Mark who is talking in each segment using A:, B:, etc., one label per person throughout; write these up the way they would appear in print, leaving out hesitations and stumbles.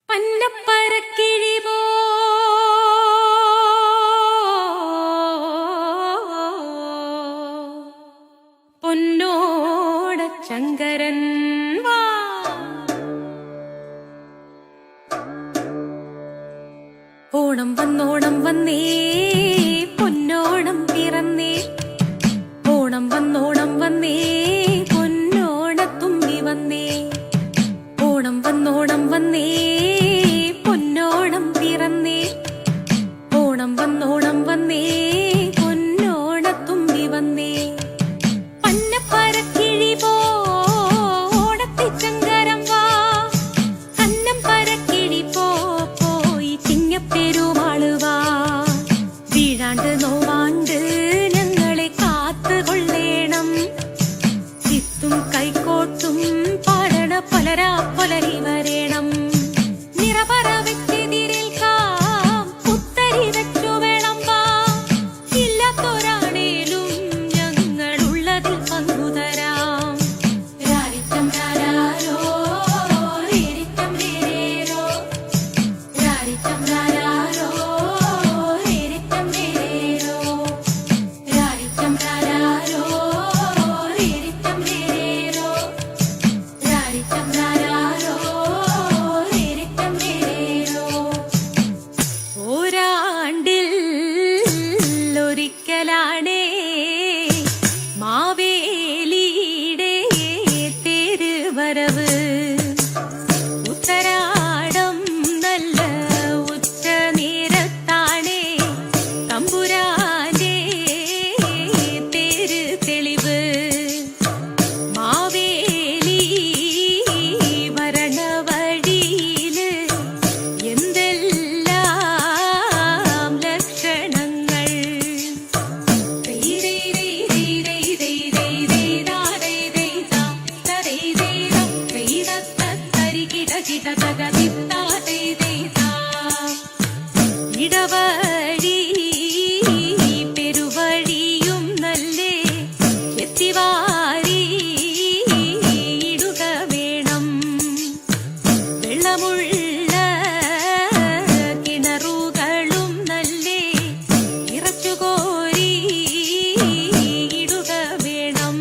A: പന്നപ്പരക്കിഴിവോ പൊന്നോട ശങ്കരൻ വാ ഓണം വന്നോണം വന്നേ പൊന്നോണം പിറന്നേ ഓണം വന്നോണം വന്നേ പൊന്നോണത്തുമ്പി വന്നേ ഓണം വന്നോണം വന്നേ പൊന്നോണം പിറന്നേ ഓണം വന്നോണം വന്നേ പൊന്നോണത്തുമ്പി വന്നേ പന്നപ്പരക്കിഴി പോ ഓടത്തിച്ചങ്കരം വാ കന്നം പരക്കിഴി പോയി ചിങ്ങപ്പെരുമാള് വാ വീഴാണ്ട് നോവാണ്ട് ഞങ്ങളെ കാത്തുകൊള്ളേണം ചിത്തും കൈക്കോട്ടും പാടണ പുലരാ പുലരി വരേണം നിറപറ വെച്ചെതിരേൽക്കാം പുത്തരി വെച്ചു വേണം വാ ഇല്ലാത്തൊരാണേലും ഞങ്ങളുള്ളതിൽ പങ്കുതരാം രാരിറ്റം രാരാരോ രേരിറ്റം രേരേരോ രാരിറ്റം രാരാരോ രേരിറ്റം രേരേരോ രാരിറ്റം രാരാരോ രേരിറ്റം രേരേരോ രാരിറ്റം രാരാരോ രേരിറ്റം രേരേരോ ഒരാണ്ടിൽ ഒരിക്കലാണേ മാവേലിയുടെ തേരുവരവ് ഉത്തരാടം നല്ല ഉച്ച നേരത്താണേ തമ്പുരാന്റെ തേര് തെളിവ് മാവേലി വരണ വഴിയില് എന്തെല്ലാം ലക്ഷണങ്ങൾ ഇടവഴി പെരുവഴിയും നല്ലേ എത്തിവാരി ഇടുക വേണം വെള്ളമുള്ള കിണറുകളും നല്ലേ ഇറച്ചുകോരി ഇടുക വേണം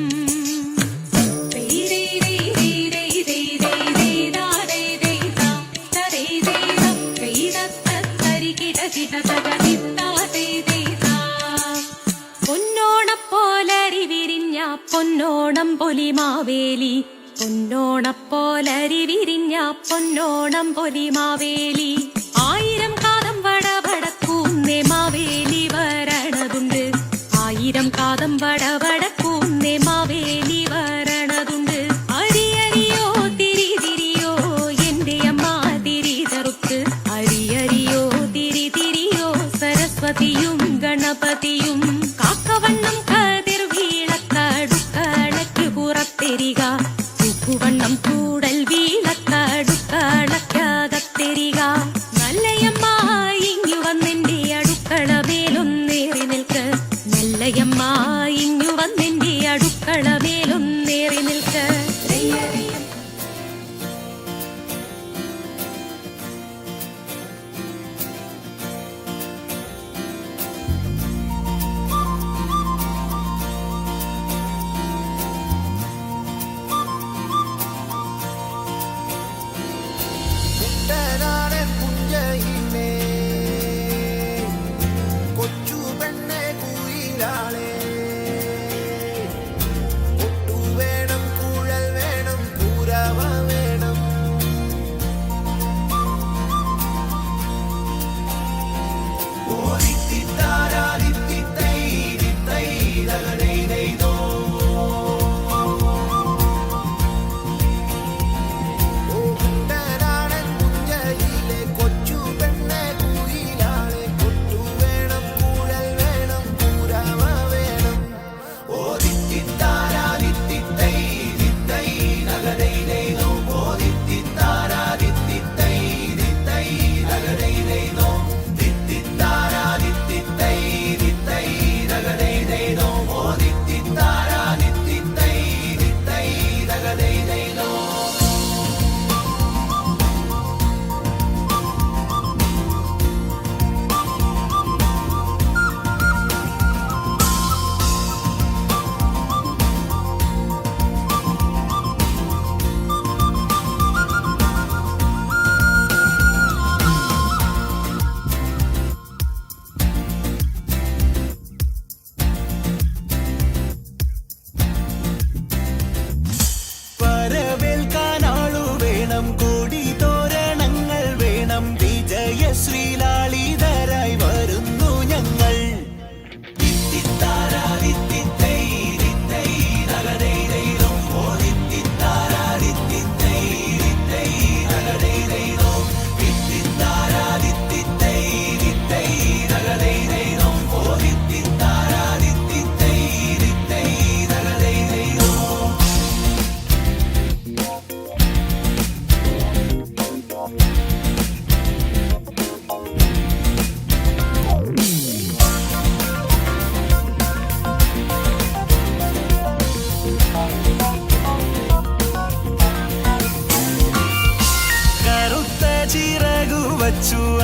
A: പൊന്നോണപ്പോലരി വിരിഞ്ഞ പൊന്നോണം പൊലിമാവേലി പൊന്നോണപ്പോലരി വിരിഞ്ഞ പൊന്നോണം പൊലിമാവേലി ആയിരം കാതം വടവടക്കൂന്നേ മാവേലി വരണതുണ്ട് ആയിരം കാതം വടവടക്കൂന്നേ മാവേലി വരണതുണ്ട് അരിയരിയോ തിരി തിരിയോ എന്റെ അമ്മ തിരി തറുത്ത് അരിയരിയോ തിരി തിരിയോ സരസ്വതിയും ഗണപതിയും കാക്കവണ്ണം കതിർ വീളക്കടുക്കളക്ക് പുറത്തെരിക തൂക്കുവണ്ണം കൂടൽ വീളക്കടുക്കളക്കകത്തെരിക നല്ലയമ്മ ഇങ്ങു വന്നെന്റെ അടുക്കള മേലൊന്നേറി നിൽക്ക് നല്ലയമ്മ ഇങ്ങു വന്നെന്റെ അടുക്കള മേലൊന്നേറി നിൽക്ക്
B: ചൂ